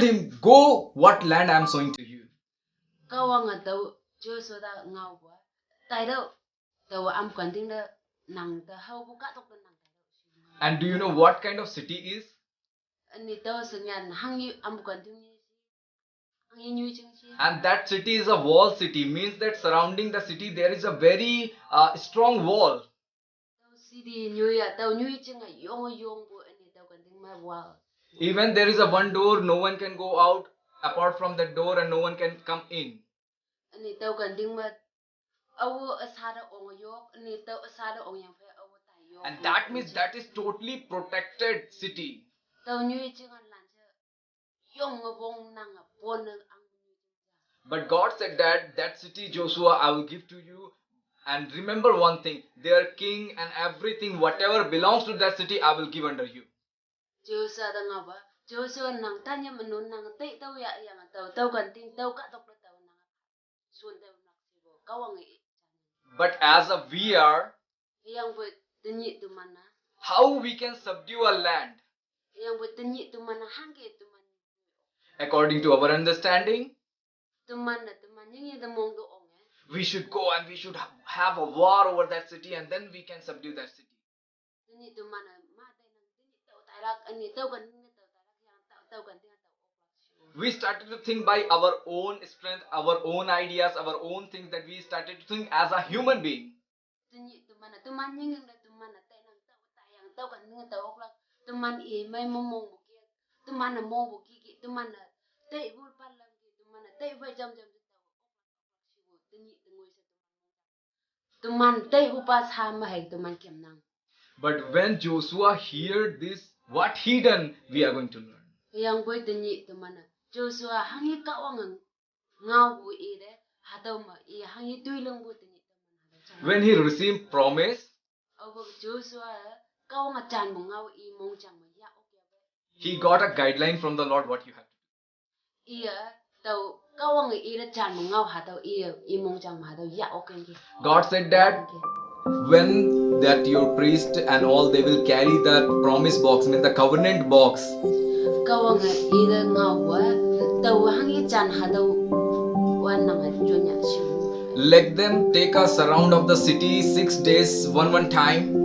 him, go, what land I am showing to you. And do you know what kind of city is? And that city is a wall city, means that surrounding the city there is a very strong wall. Even there is a one door, no one can go out apart from that door and no one can come in. And that means that is totally protected city. But God said that that city, Joshua, I will give to you. And remember one thing, their king and everything, whatever belongs to that city, I will give under you. But as a we are, how we can subdue a land? According to our understanding, we should go and we should have a war over that city and then we can subdue that city. We started to think by our own strength, our own ideas, our own things, that we started to think as a human being. But when Joshua heard this, what he done, we are going to learn. When he received promise, he got a guideline from the Lord what you have to do. God said that when that your priest and all, they will carry that promise box, means the covenant box. Let them take a surround of the city 6 days, one time.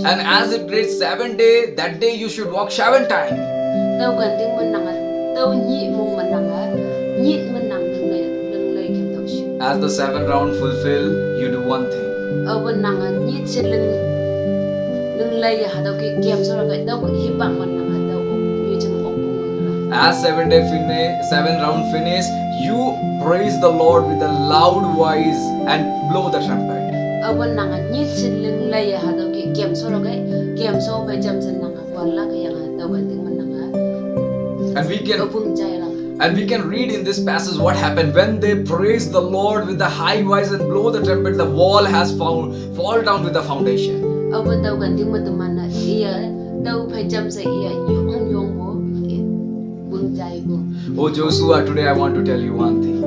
And as it reaches 7 days, that day you should walk 7 times. As the 7 round fulfill, you do one thing. As 7 round finish, you praise the Lord with a loud voice and blow the trumpet. And we can read in this passage what happened when they praised the Lord with the high voice and blow the trumpet. The wall has fall down with the foundation. Oh Joshua, today I want to tell you one thing.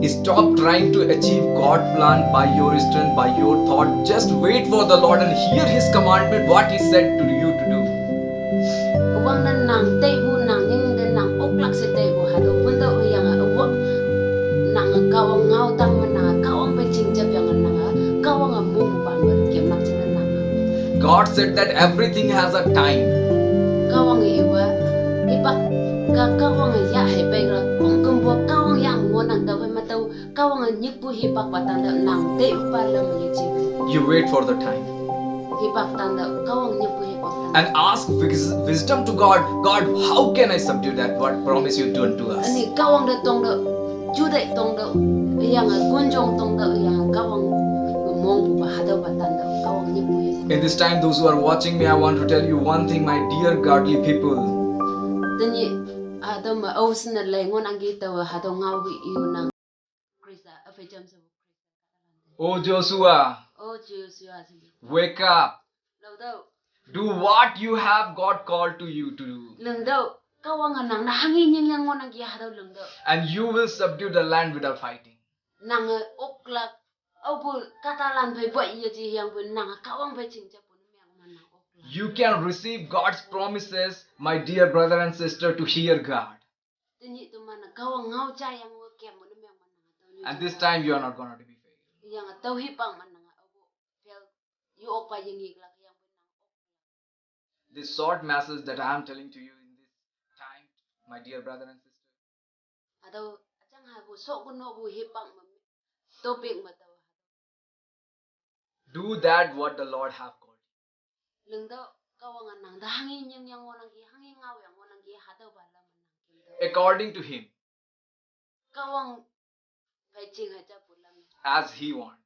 Stop trying to achieve God's plan by your strength, by your thought. Just wait for the Lord and hear His commandment, what He said to you to do. God said that everything has a time. You wait for the time and ask wisdom to God. God, how can I subdue that? What promise you done to us? In this time, those who are watching me, I want to tell you one thing, my dear godly people. Oh Joshua, wake up. Do what you have God called to you to do. And you will subdue the land without fighting. You can receive God's promises, my dear brother and sister, to hear God. And this time you are not going to be failed. This short message that I am telling to you in this time, my dear brother and sister, do that what the Lord have called you. According to Him, as He wants.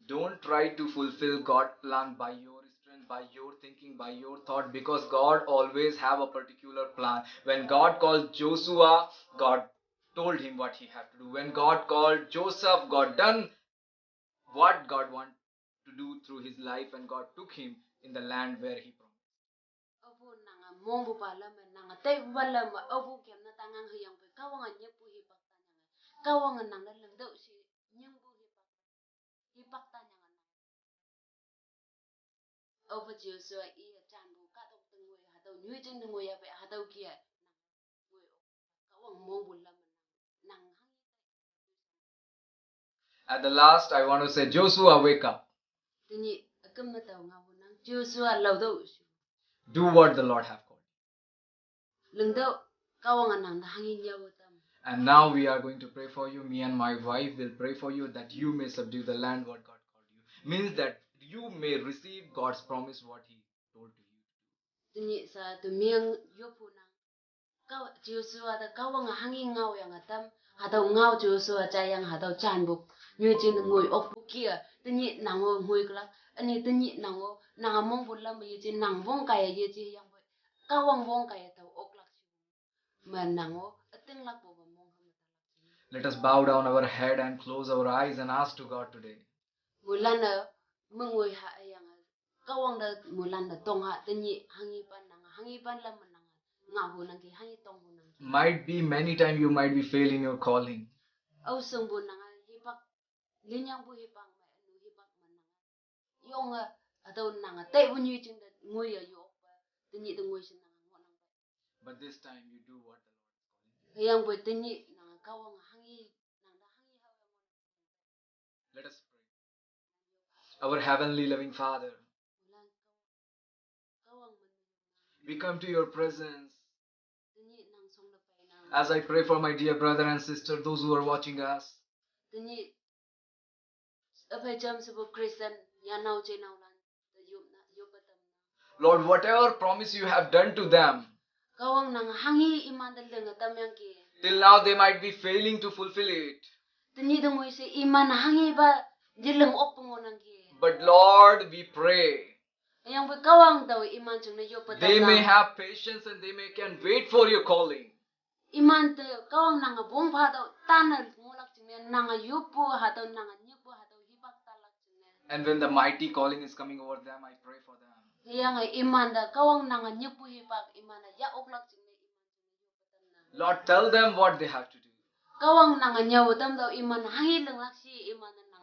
Don't try to fulfill God's plan by your strength, by your thinking, by your thought, because God always have a particular plan. When God called Joshua, God told him what he had to do. When God called Joseph, God done what God wanted to do through his life, and God took him in the land where He promised. At the last, I want to say, Joshua, wake up. Do what the Lord have called you. And now we are going to pray for you. Me and my wife will pray for you that you may subdue the land what God called you. Means that you may receive God's promise what He told to you. Let us bow down our head and close our eyes and ask to God today. Might be many times you might be failing your calling. But this time you do what the Lord is calling you. Let us pray. Our heavenly loving Father, we come to your presence. As I pray for my dear brother and sister, those who are watching us, Lord, whatever promise you have done to them, till now they might be failing to fulfill it. But Lord, we pray, they may have patience and they may can wait for your calling. And when the mighty calling is coming over them, I pray for them. Lord, tell them what they have to do.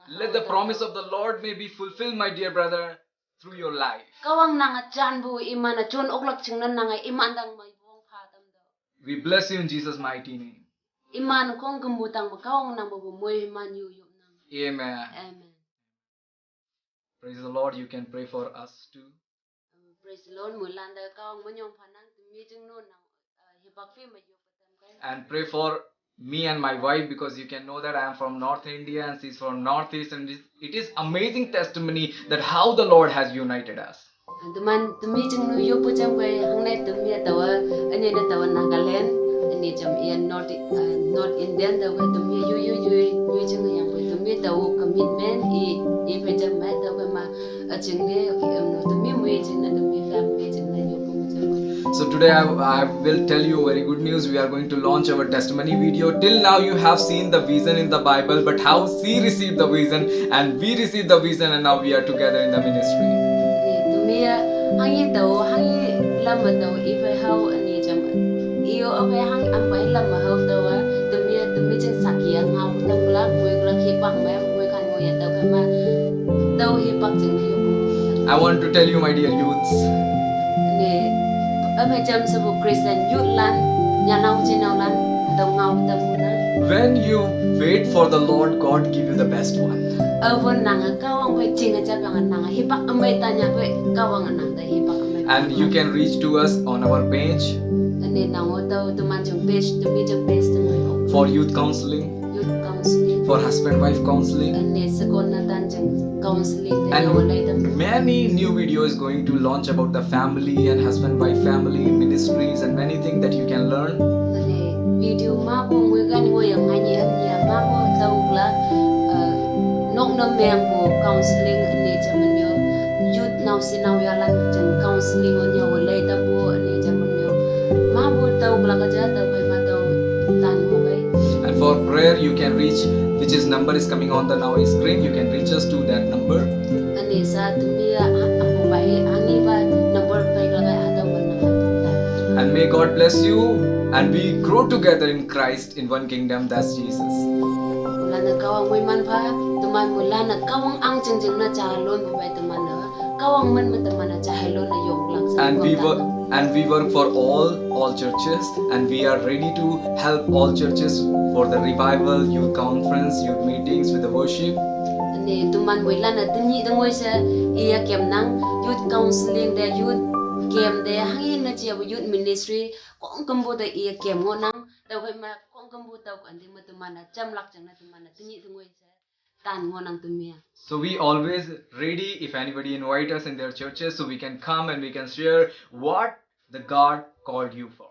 Let the promise of the Lord may be fulfilled, my dear brother, through your life. We bless you in Jesus' mighty name. Amen. Praise the Lord. You can pray for us too. And pray for me and my wife, because you can know that I am from North India and she's from Northeast, and it is amazing testimony that how the Lord has united us. North Indian So today I will tell you very good news. We are going to launch our testimony video. Till now you have seen the vision in the Bible, but how she received the vision and we received the vision, and now we are together in the ministry. mi ching sakia ngau tam glak ngoi glak hi pak me ngoi kan ngoi ya tau ka ma tau hi pak ching hi bu. I want to tell you, my dear youths. Ne ame jam sabu Christian youth lan nyanau chinau lan tau ngau tam na. When you wait for the Lord, God give you the best one. Avon nang kawang pe ching ja bang nang hi pak amai tanya pe kawang nang da hi pak amai. And you can reach to us on our page. Ne nang tau teman jung page to mi jung page to for youth counseling, for husband-wife counseling, and many new videos going to launch about the family and husband-wife family ministries and many things that you can learn. Video ma bo ngwe gan ngwe yang ngai am ya ma bo tau la nok no meng bo counseling ne chaman yo youth now sinau ya lan jan counseling on yo le ta bo ne chaman yo ma bo tau la ka ja ta bai ma tau tan mo bai. And for prayer you can reach, which is number is coming on the now screen, you can reach us to that number. Ane sa tumia apo bai angi ba number bai la ga ata ban na. And may God bless you and we grow together in Christ in one kingdom, that's Jesus. Mulana kawang moy man pha tuman mulana kawang ang jeng na cha lon bai tuman na kawang man tuman na cha helon na yong lang sa. And we work for all churches, and we are ready to help all churches for the revival, youth conference, youth meetings with the worship. Ne tuman mulana tni dengoi sa iya kem nang youth counseling the youth kem de hangin na chia youth ministry kong kambo da iya kem ngo nang tau kai ma kong kambo tau kan di ma tuman na cham lak chang na tuman na tni dengoi sa tan ngo nang tumia. So we always ready if anybody invite us in their churches, so we can come and we can share what the God called you for.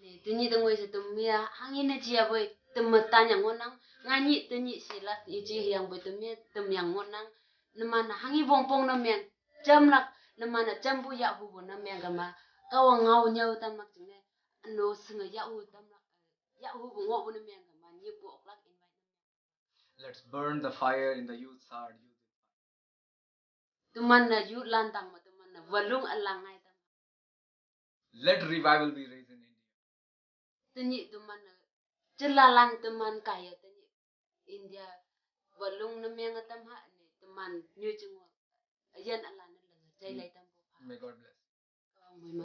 Ne tni dengoi sa tumia hangin na chia boy tumatan yang ngo nang ngani tni sila ichi yang boy tumia tum yang ngo nang naman hangi bongpong na men cham lak naman cham bu ya bu na men gama kawang ngau nyau tam mak ne no singa ya u tam lak ya u bu ngo bu na men gama ni bu ok lak invite. Let's burn the fire in the youth's heart. Tuman na youth lan tang ma tuman na walung alang ngai tam. Let revival be raised in India. Tni tuman na jelalan tuman kaya tni India walung na men tam ha ne tuman nyu jung ayan alan na lang jai lai tam. May God bless.